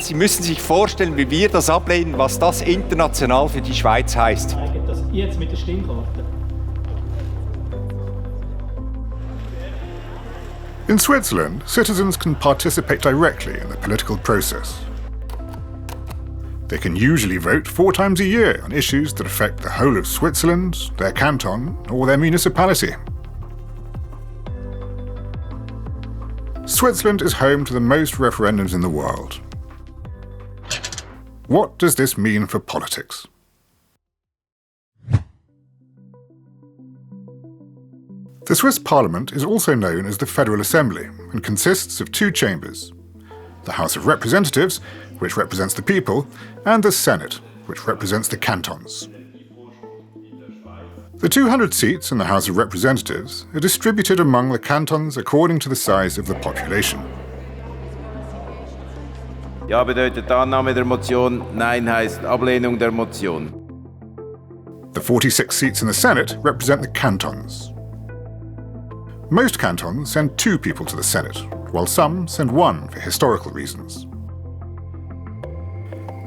Sie müssen sich vorstellen, wie wir das ablehnen, was das international für die Schweiz heißt. Das jetzt mit der Stimmkarte. In Switzerland, citizens can participate directly in the political process. They can usually vote 4 times a year on issues that affect the whole of Switzerland, their canton, or their municipality. Switzerland is home to the most referendums in the world. What does this mean for politics? The Swiss Parliament is also known as the Federal Assembly and consists of 2 chambers: the House of Representatives, which represents the people, and the Senate, which represents the cantons. The 200 seats in the House of Representatives are distributed among the cantons according to the size of the population. Ja bedeutet Annahme der Motion, Nein heißt Ablehnung der Motion. The 46 seats in the Senate represent the cantons. Most cantons send 2 people to the Senate, while some send 1 for historical reasons.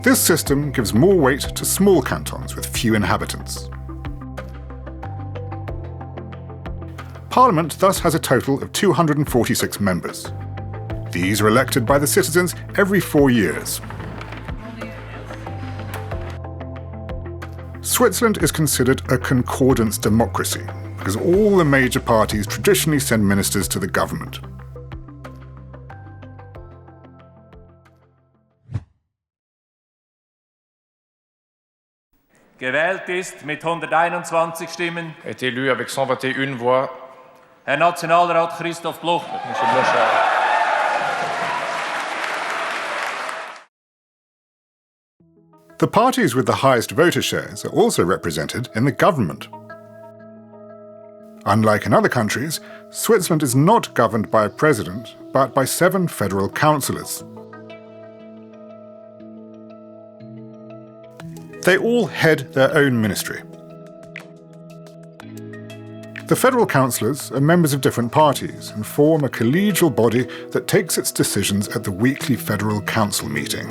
This system gives more weight to small cantons with few inhabitants. Parliament thus has a total of 246 members. These are elected by the citizens every 4 years. Switzerland is considered a concordance democracy because all the major parties traditionally send ministers to the government. Gewählt ist mit 121 Stimmen est élu avec 121 voix. Herr Nationalrat Christoph Blocher. The parties with the highest voter shares are also represented in the government. Unlike in other countries, Switzerland is not governed by a president, but by 7 federal councillors. They all head their own ministry. The federal councillors are members of different parties and form a collegial body that takes its decisions at the weekly Federal Council meeting.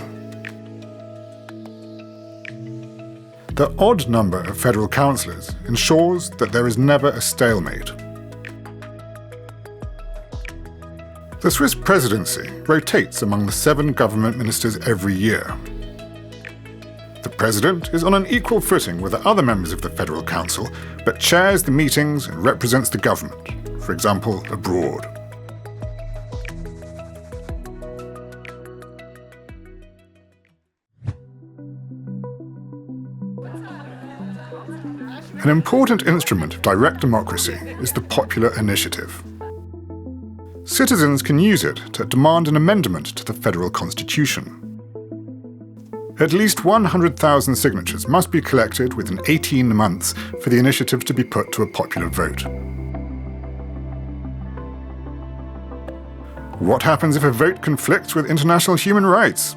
The odd number of federal councillors ensures that there is never a stalemate. The Swiss presidency rotates among the 7 government ministers every year. The president is on an equal footing with the other members of the Federal Council, but chairs the meetings and represents the government, for example, abroad. An important instrument of direct democracy is the popular initiative. Citizens can use it to demand an amendment to the federal constitution. At least 100,000 signatures must be collected within 18 months for the initiative to be put to a popular vote. What happens if a vote conflicts with international human rights?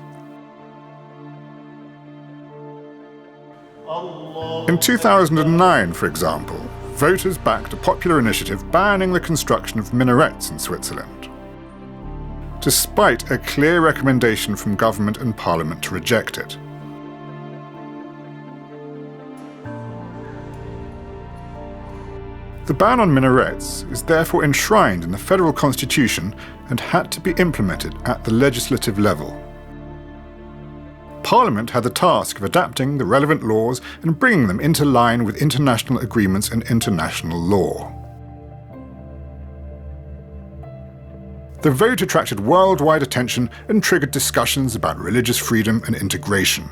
In 2009, for example, voters backed a popular initiative banning the construction of minarets in Switzerland, despite a clear recommendation from government and parliament to reject it. The ban on minarets is therefore enshrined in the federal constitution and had to be implemented at the legislative level. Parliament had the task of adapting the relevant laws and bringing them into line with international agreements and international law. The vote attracted worldwide attention and triggered discussions about religious freedom and integration.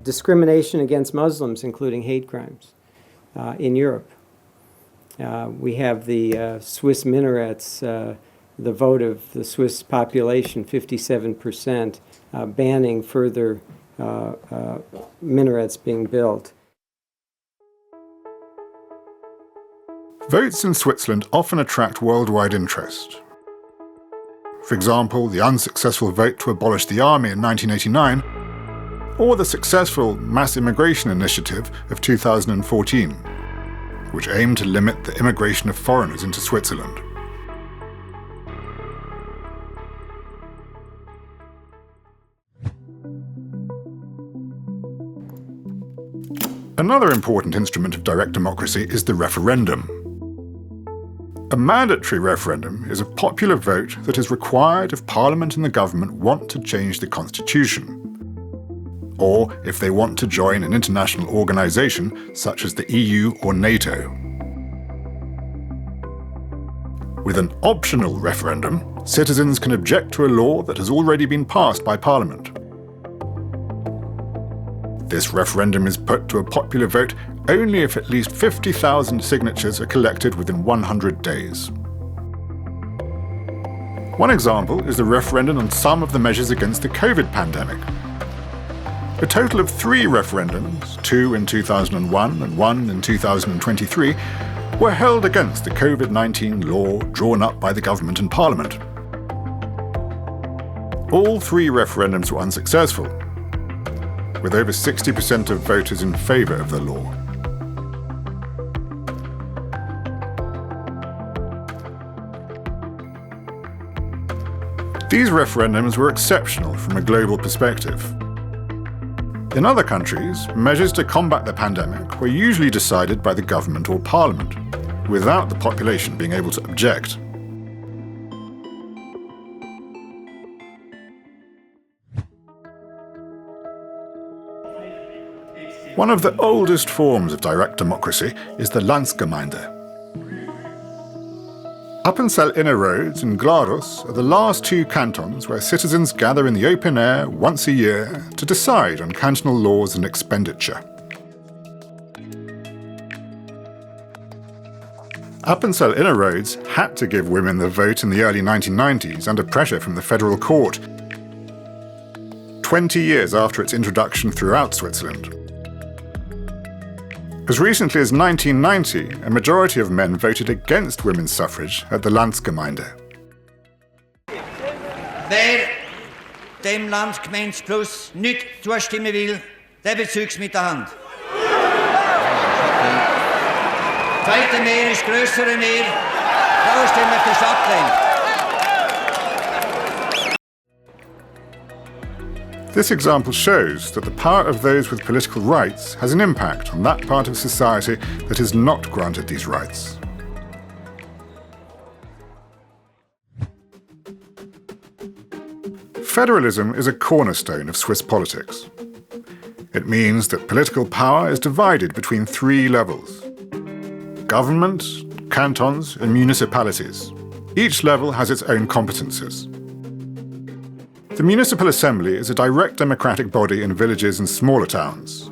Discrimination against Muslims, including hate crimes, in Europe. We have the Swiss minarets, the vote of the Swiss population, 57%, banning further minarets being built. Votes in Switzerland often attract worldwide interest. For example, the unsuccessful vote to abolish the army in 1989 or the successful mass immigration initiative of 2014, which aimed to limit the immigration of foreigners into Switzerland. Another important instrument of direct democracy is the referendum. A mandatory referendum is a popular vote that is required if Parliament and the government want to change the constitution, or if they want to join an international organisation such as the EU or NATO. With an optional referendum, citizens can object to a law that has already been passed by Parliament. This referendum is put to a popular vote only if at least 50,000 signatures are collected within 100 days. One example is the referendum on some of the measures against the COVID pandemic. A total of 3 referendums, 2 in 2001 and 1 in 2023, were held against the COVID-19 law drawn up by the government and Parliament. All 3 referendums were unsuccessful, with over 60% of voters in favour of the law. These referendums were exceptional from a global perspective. In other countries, measures to combat the pandemic were usually decided by the government or Parliament, without the population being able to object. One of the oldest forms of direct democracy is the Landsgemeinde. Appenzell Innerrhodes and Glarus are the last 2 cantons where citizens gather in the open air once a year to decide on cantonal laws and expenditure. Appenzell Innerrhodes had to give women the vote in the early 1990s under pressure from the federal court, 20 years after its introduction throughout Switzerland. As recently as 1990, a majority of men voted against women's suffrage at the Landsgemeinde. Wer dem Landsgemeindeschluss nicht zustimmen will, der bezeugt es mit der Hand. Zweite Mehr ist grössere Mehr, da stimmen wir für ablehnen. This example shows that the power of those with political rights has an impact on that part of society that is not granted these rights. Federalism is a cornerstone of Swiss politics. It means that political power is divided between 3 levels: government, cantons, and municipalities. Each level has its own competences. The Municipal Assembly is a direct democratic body in villages and smaller towns.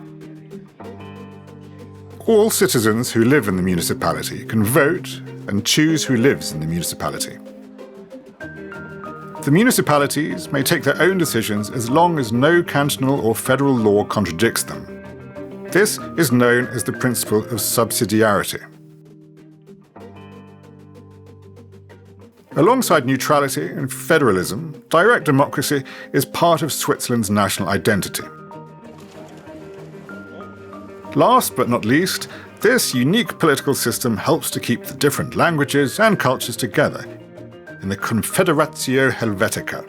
All citizens who live in the municipality can vote and choose who lives in the municipality. The municipalities may take their own decisions as long as no cantonal or federal law contradicts them. This is known as the principle of subsidiarity. Alongside neutrality and federalism, direct democracy is part of Switzerland's national identity. Last but not least, this unique political system helps to keep the different languages and cultures together in the Confederatio Helvetica,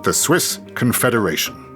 the Swiss Confederation.